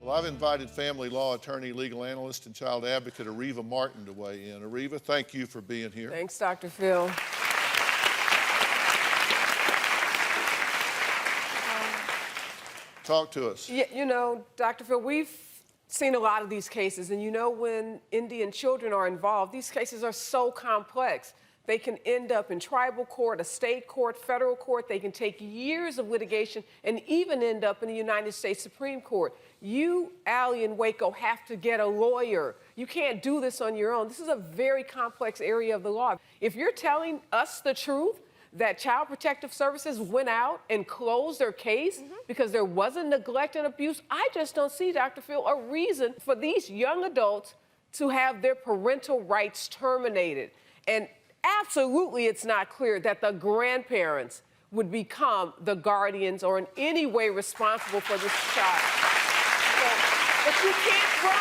Well, I've invited family law attorney, legal analyst, and child advocate Ariva Martin to weigh in. Ariva, thank you for being here. Thanks, Dr. Phil. Talk to us. Yeah, you know, Dr. Phil, we've seen a lot of these cases, and you know when Indian children are involved, these cases are so complex. They can end up in tribal court, a state court, federal court. They can take years of litigation and even end up in the United States Supreme Court. You, Allie, and Waco have to get a lawyer. You can't do this on your own. This is a very complex area of the law. If you're telling us the truth, that Child Protective Services went out and closed their case because there wasn't neglect and abuse, I just don't see, Dr. Phil, a reason for these young adults to have their parental rights terminated. And absolutely, it's not clear that the grandparents would become the guardians or in any way responsible for this child. But you can't run.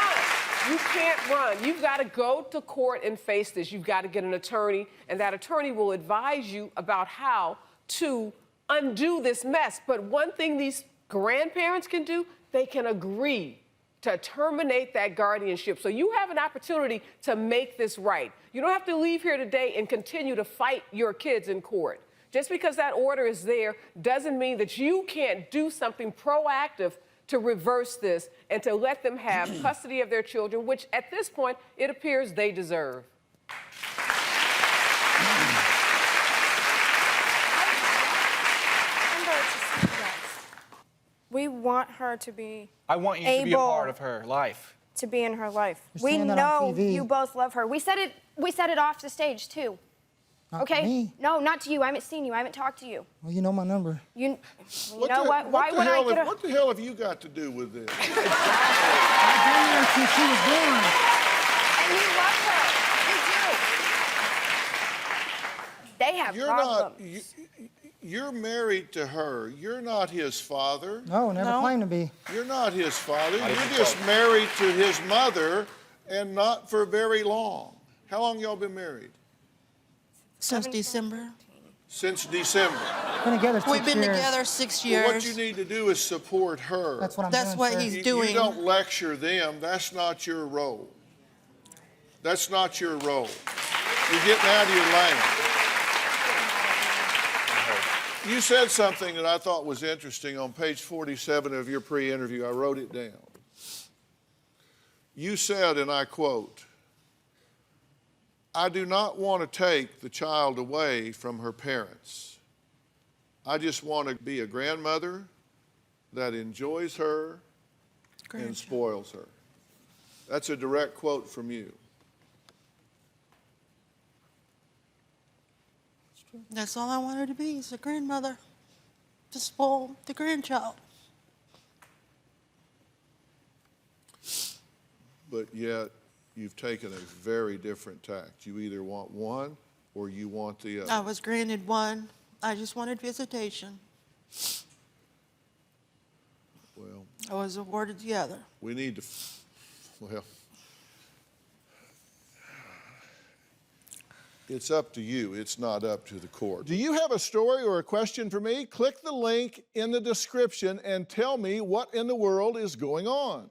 You can't run. You've got to go to court and face this. You've got to get an attorney, and that attorney will advise you about how to undo this mess. But one thing these grandparents can do, they can agree to terminate that guardianship. So you have an opportunity to make this right. You don't have to leave here today and continue to fight your kids in court. Just because that order is there doesn't mean that you can't do something proactive to reverse this and to let them have custody of their children, which at this point, it appears they deserve. We want her to be I want you to be a part of her life. To be in her life. You're We saying that know on TV. you both love her. We said it off the stage too. Not okay? to me. No, not to you. I haven't seen you. I haven't talked to you. Well, you know my number. You know what? Why would I get a... What the hell have you got to do with this? I've been there since she was born. And you love her. You do. They have problems. You're married to her. You're not his father. No, never claimed to be. You're not his father. You're just married to his mother, and not for very long. How long y'all been married? Since December. Since December. Been together 6 years. We've been together 6 years. Well, what you need to do is support her. That's what I'm That's doing, what sir. he's doing. You don't lecture them. That's not your role. That's not your role. You're getting out of your lane. You said something that I thought was interesting on page 47 of your pre-interview. I wrote it down. You said, and I quote, "I do not want to take the child away from her parents. I just want to be a grandmother that enjoys her and spoils her." That's a direct quote from you. That's all I want her to be, is a grandmother, to spoil the grandchild. But yet, you've taken a very different tact. You either want one or you want the other. I was granted one. I just wanted visitation. Well, I was awarded the other. we need to, well, it's up to you. It's not up to the court. Do you have a story or a question for me? Click the link in the description and tell me what in the world is going on.